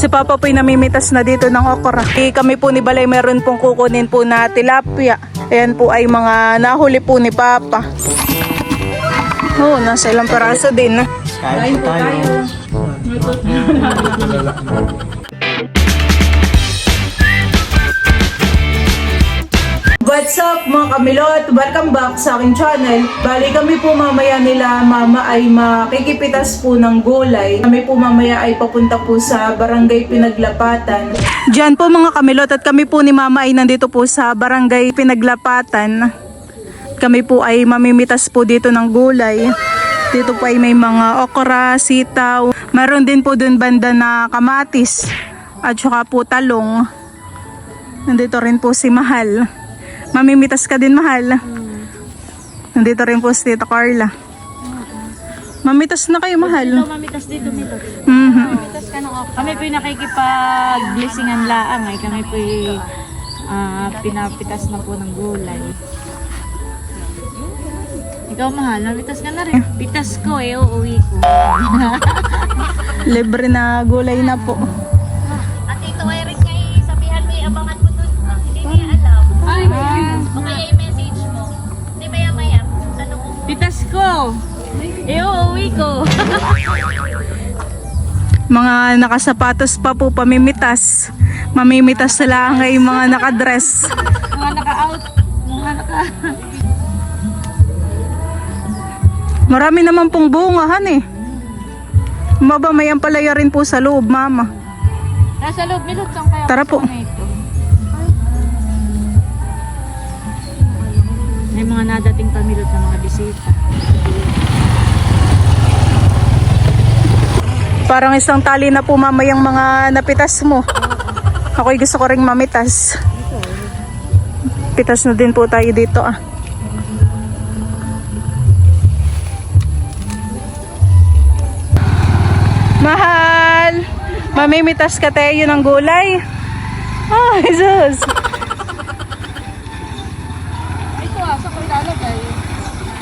Si Papa po'y namimitas na dito ng okra. Kami po ni Balay meron pong kukunin po na tilapia. Ayan po ay mga nahuli po ni Papa. Oo, nasa ilang peraso din. Kain po tayo. What's up mga kamilot? Welcome back sa aking channel. Bali kami po mamaya nila mama ay makikipitas po ng gulay. Kami po mamaya ay papunta po sa Barangay Pinaglapatan. Diyan po mga kamilot at kami po ni mama ay nandito po sa Barangay Pinaglapatan. Kami po ay mamimitas po dito ng gulay. Dito po ay may mga okra, sitaw. Meron din po dun banda na kamatis at saka po talong. Nandito rin po si Mahal. Mamimitas ka din, Mahal. Nandito rin po si Tita Carla. Mamitas na kayo, Mahal. Dito, mamitas dito, Milo. Mamitas ka ng okra. Kami po yung nakikipag-blessingan laang ay kami po yung pinapitas na po ng gulay. Ikaw, Mahal, mamitas ka na rin. Pitas ko uuwi ko. Libre na gulay na po. At ito ay rin kay sabihan mo, abangan mo dun. Hindi niya alam. Ay, O kaya i-message mo. Hindi maya-maya. Ano mo? pitas ko. Uuwi ko. Mga nakasapatos pa po pamimitas. Mamimitas sila ang mga nakadress. Mga naka-out. Mga naka... Marami naman pong bungahan eh. Maba may ampalaya rin po sa loob, Mama. Nasa loob, Milo. Saan kaya? Tara po. Ito? May mga nadating pamilot na mga bisita. Parang isang tali na po, Mama, yung mga napitas mo. Ako'y gusto ko ring mamitas. Pitas na din po tayo dito ah. Mahal! Mamimitas ka tayo ng gulay. Oh, Jesus!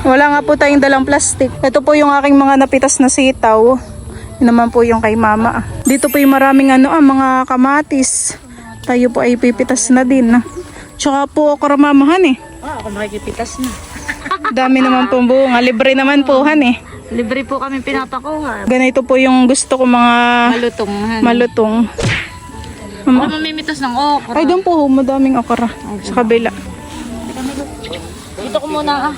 Wala nga po tayong dalang plastic. Ito po yung aking mga napitas na sitaw. Yun naman po yung kay Mama. Dito po yung maraming mga kamatis. Tayo po ay pipitas na din. Tsaka po okra, Mamahan eh. Ako makikipitas na. Dami naman po bunga. Libre naman po han eh. Libre po kami pinapakuha. Ganito po yung gusto ko mga Malutong. malutong. Ako mamimitas ng okra. Ay doon po, madaming okra sa kabila. Dito ko muna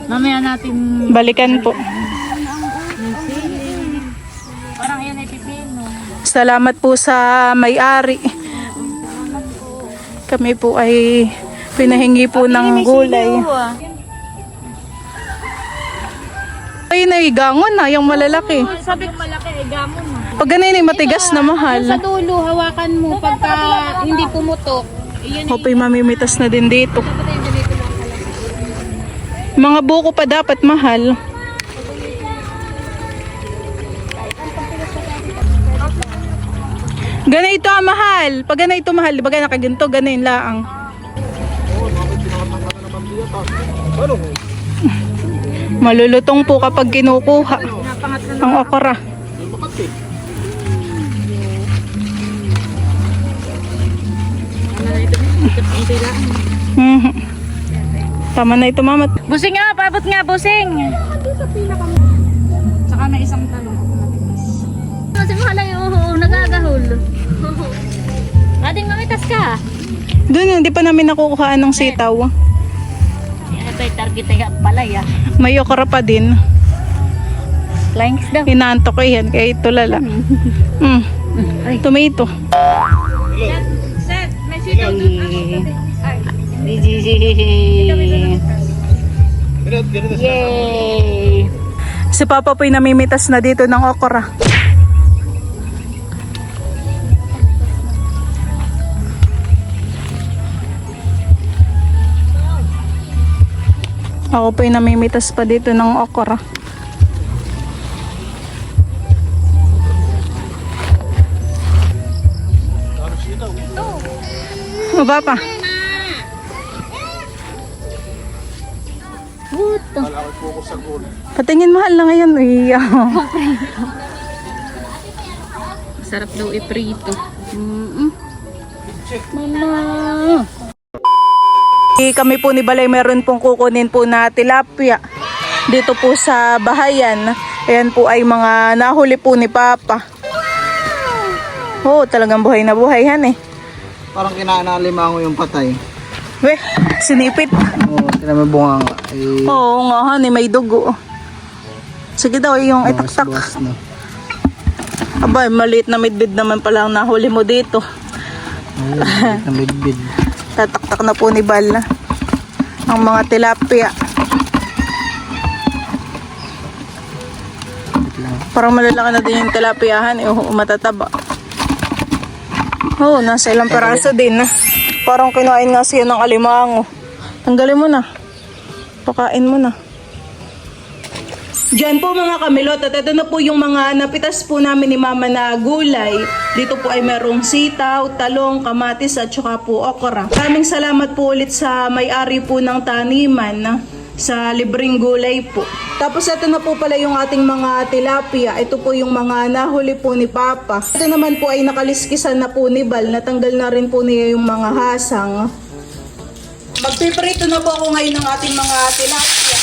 Mamaya natin. Balikan po. Parang yan ay pipino. Salamat po sa may-ari. Kami po ay pinahingi po ng gulay. Ay, naigangon na, yung malalaki. Sabi ko malaki ay gamon mo. Pag ganun ay matigas na mahal. Sa dulo, hawakan mo pagka hindi pumutok. Iyon Hopay mamimitas na din dito. Mga buko pa dapat mahal. Ganito mahal. Pag ganito mahal, di ba nakaginto, ganin laang. Malulutong po kapag kinukuha ang okra. Tama na ito, Mama. Busing nga, paabot nga, busing. Saka may isang talong ako matigas. Kasi mahalay, nagagahol. Ating mamitas ka. Doon, hindi pa namin nakukuhaan ng sitaw. Ito ay target ay palay ah. May okra pa din. Flying daw. Inaantok ko yan, kaya ito lala. Tomato. Set, may sitaw doon. Yay! Si Papa po'y namimitas na dito ng okra. Ako po'y namimitas pa dito ng okra. O Papa? Patingin mahal na ngayon. Sarap daw iprito. Kami po ni Balay meron pong kukunin po na tilapia dito po sa bahayan. Ayan po ay mga nahuli po ni Papa. Oh, talagang buhay na buhay yan eh. Parang kinanalimango yung patay. Weh, sinipit. Oo, tinamabunga nga. Oo nga, honey, may dugo. Sige daw, yung itaktak. No? Aba, maliit na midbid naman pala ang nahuli mo dito. Ayun, namidbid. Tataktak na po ni Bal ang mga tilapia. Parang malalaki na din yung tilapiahan. Matataba. Oo, nasa ilang peraso din. Parang kinain nga siya ng alimango. Tanggalin mo na. Pakain mo na. Diyan po mga kamilot, at ito na po yung mga napitas po namin ni Mama na gulay. Dito po ay merong sitaw, talong, kamatis at saka po okra. Maraming salamat po ulit sa may-ari po ng taniman sa libreng gulay po. Tapos ito na po pala yung ating mga tilapia. Ito po yung mga nahuli po ni Papa. Ito naman po ay nakaliskisan na po ni Bal. Natanggal na rin po niya yung mga hasang. Magpiprito na po ako ngayon ng ating mga tilapia.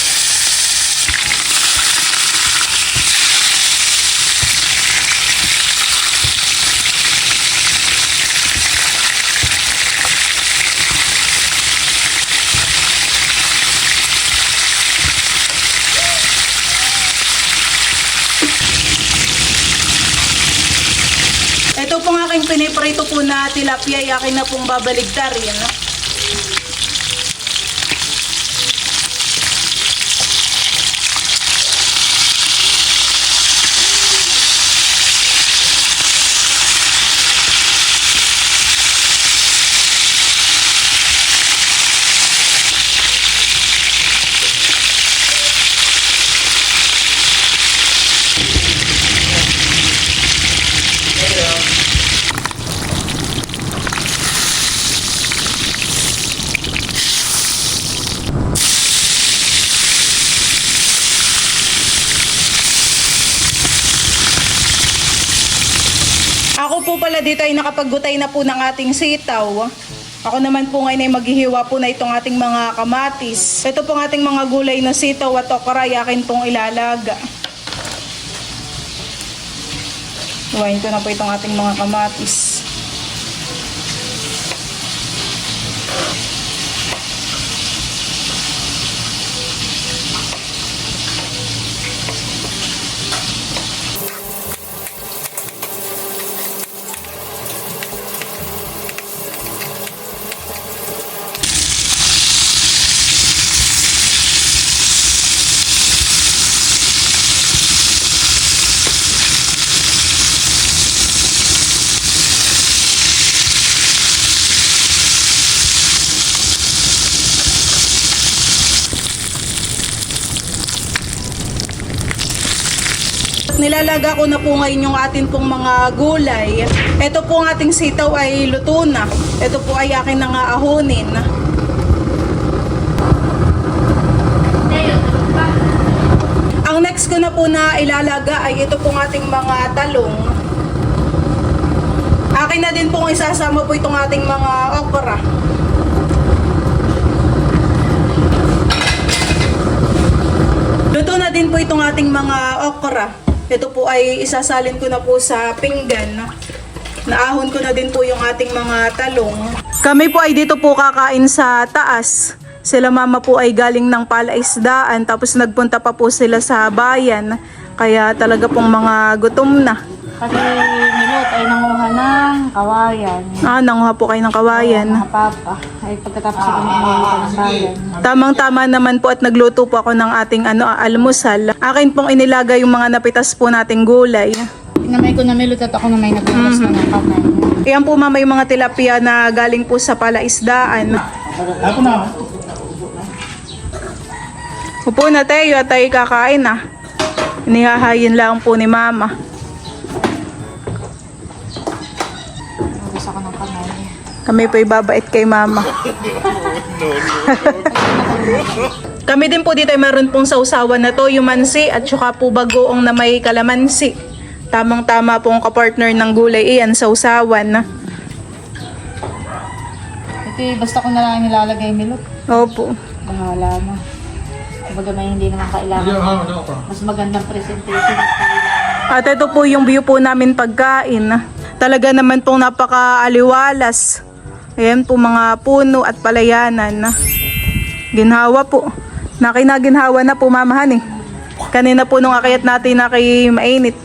Ito pong aking piniprito po na tilapia, yakin na pong babaligtarin. Ako po pala dito ay nakapaggutay na po ng ating sitaw. Ako naman po ngayon ay maghihiwa po na itong ating mga kamatis. Ito pong ating mga gulay na sitaw at okra, yakin pong ilalaga. Huwain ko na po itong ating mga kamatis. Nilalaga ko na po ngayon yung atin pong mga gulay. Ito po ang ating sitaw ay luto na. Ito po ay akin na nga ahonin. Ang next ko na po na ilalaga ay ito pong ating mga talong. Akin na din pong isasama po itong ating mga okra. Luto na din po itong ating mga okra. Ito po ay isasalin ko na po sa pinggan. Naahon ko na din po yung ating mga talong. Kami po ay dito po kakain sa taas. Sila mama po ay galing ng palaisdaan, tapos nagpunta pa po sila sa bayan. Kaya talaga pong mga gutom na. Kasi Milot ay nanguha ng kawayan. Nanguha po kayo ng kawayan. Mga papa. Ay pagkatapos ay nanguha ng bayan. Tamang-tama naman po at nagluto po ako ng ating almusal. Akin pong inilaga yung mga napitas po nating gulay. Inamay ko na Milot at ako na may nagbukas na ng kamay. Iyan po mama yung mga tilapia na galing po sa palaisdaan. Upo na tayo at tayo kakain na. Inihahayin lang po ni mama. Nagbukas ako ng kamay. Kami po ibabait kay mama. Kami din po dito ay meron pong sausawan na toyo mansi at saka po bagoong na may kalamansi. Tamang-tama pong kapartner ng gulay. Iyan, sausawan. Ito basta ko na lang nilalagay milot. Opo. Bahala na. Kumbaga may hindi naman kailangan. Mas magandang presentation. At ito po yung view po namin pagkain. Talaga naman pong napaka-aliwalas. Ayan po mga puno at palayanan. Ginhawa po. Nakinaginhawa na po mamahan eh. Kanina po nung akayat natin na kay mainit.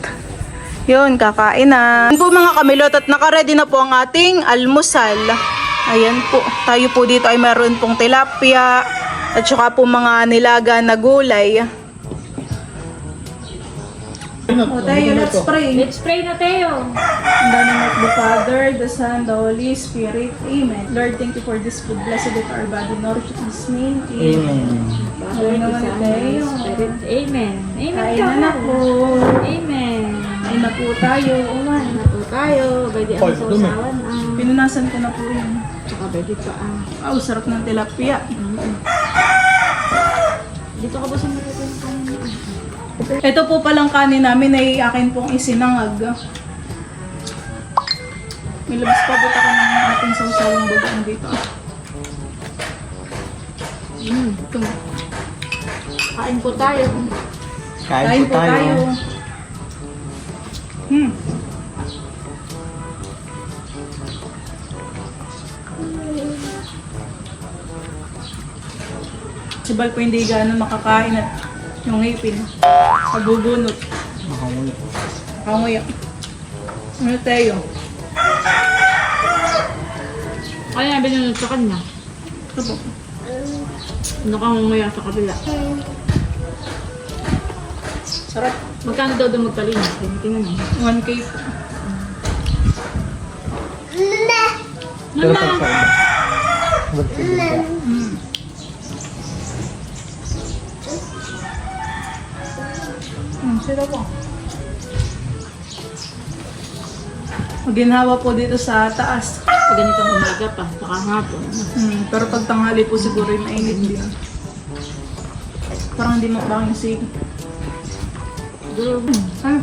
Yun, kakain na. Ayan po mga kamilot at nakaredy na po ang ating almusal. Ayan po. Tayo po dito ay meron pong tilapia at saka po mga nilaga na gulay. O tayo, let's pray. Let's pray na tayo. In the name of the Father, the Son, the Holy Spirit. Amen. Lord, thank you for this food. Blessed it our body. Nourish this name. Amen. Amen naman tayo. Amen. Amen. Kain na na po. Amen. Kain na po tayo. Uman. Na po tayo. Pwede ang sausawan. Pinunasan ko na po yun. Saka pwede pa Wow, sarap ng tilapia. Dito ka ba sa matutulong kanin? Ito po palang kanin namin ay akin pong isinangag. May labas pa buta ko ng ating sausawang bagoong dito. Ito. Kain po tayo. Kain po tayo. Si Bal po hindi gano'n makakain at yung ngipin. Nagbubunot. Makangulit. Kanguya. Ano tayo? Kaya nga binunod sa kanya. Ito po. Nakangungaya sa kabila. Sarap. Magkano daw doon magkalinis? Tingnan mo. 1K po. Pero pag sa iba. Magpili ka. Sila po. Ginhawa po dito sa taas. Pag ganitong umaga pa, saka hapon. Pero pag tanghali po siguro yung mainit din. Parang hindi makakang sig. Ano?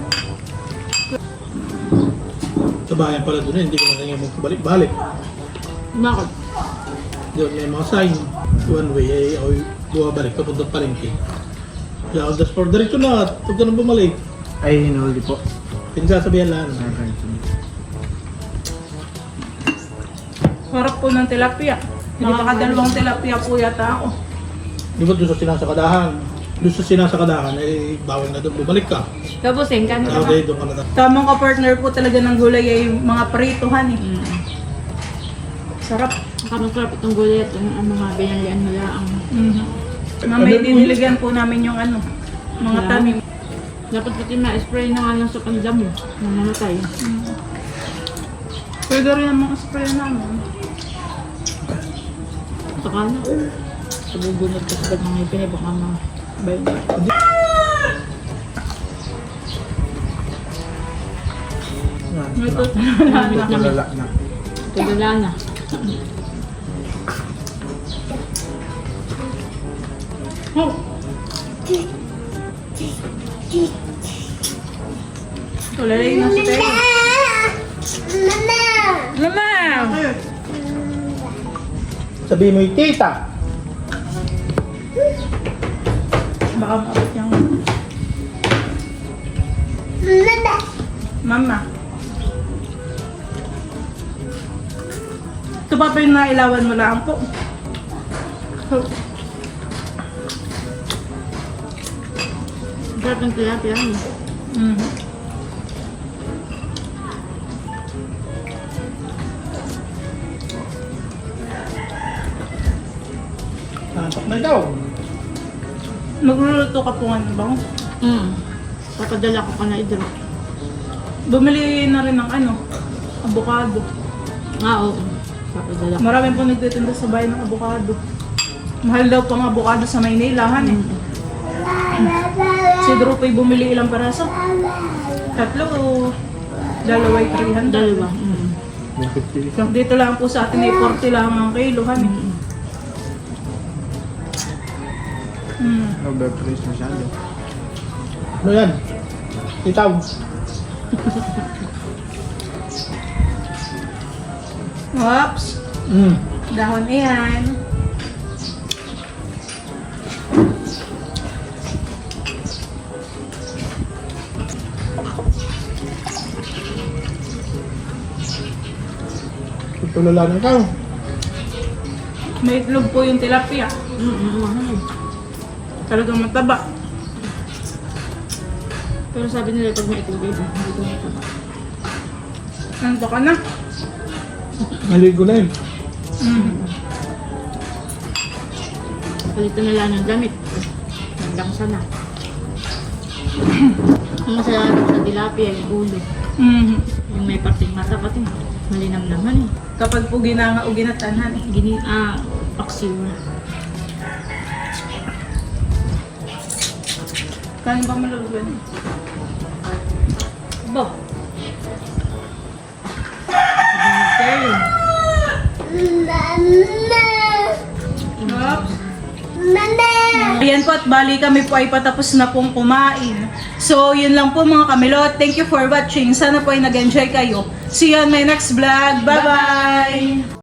Sa bayan pala doon, hindi ko na kanya magpabalik-balik. Bakit? Doon may mga sign, one way ay ako bumabalik papunta pa rin kay. Kaya ako das for diretso na at huwag ka nang bumalik. Ay, hinuli po. Pinagsasabihan lang. Harap po ng tilapia. Nakakadalawang tilapia po yata ako. Di ba doon sa sinasakadahan? Doon sa sinasakadahan ay bawal na doon bumalik ka. Kabusing, kano Kaya ka? doon ka na. Tamang ka-partner po talaga ng gulay ay mga prituhan eh. Sarap. Saka masarap itong gulay at yung mga binalian nila ang... Mamaya diniligan po namin yung ano, mga Yeah. tanim. Dapat pati ma-spray na nga lang sa pandam mo. Namamatay. Pwede rin ang mga spray namin. Saka na. Sabubunod ka sa mga ipin, baka ma-bay na. Ito, Tulala na. Tulala na. oh. Tulalay na sa tayo. Mama! Sabihin mo yung tita. Baka maabot niyang... Mama. Ito pa yung nailawan mo lang po. Sarap ng tilapia. Nantok na daw. Magluluto ka po ano ba? Papadala ko ka na idro. Bumili na rin ng ano, avocado. Oo. Papadala ko. Marami po nagtitinda sa bahay ng avocado. Mahal daw po ang avocado sa Maynila, han eh. Si Drupoy bumili ilang peraso? Tatlo o dalawa ay 300? Dalawa. 150 isa. Dito lang po sa atin ay 40 lang ang kilo, han eh. Overpriced masyado. Ano yan? Itaw. Oops. Dahon yan. Tutulalanan ka. May itlog po yung tilapia. Talagang mataba. Pero sabi nila pag may itlog, hindi ko mataba. Nando ka na. Maligo na yun. Palitan na lang ng damit. Nagdangsa na. Ang masaya sa tilapia, yung ulo. Yung may parting mata pati. Malinam naman eh. Kapag po ginanga o ginatanan. Paksiw. Kanin ba malalugan? Bo. Oops. Ayan po at bali kami po ay patapos na pong kumain. So yun lang po mga kamilot. Thank you for watching. Sana po ay nag-enjoy kayo. See you on my next vlog. Bye-bye!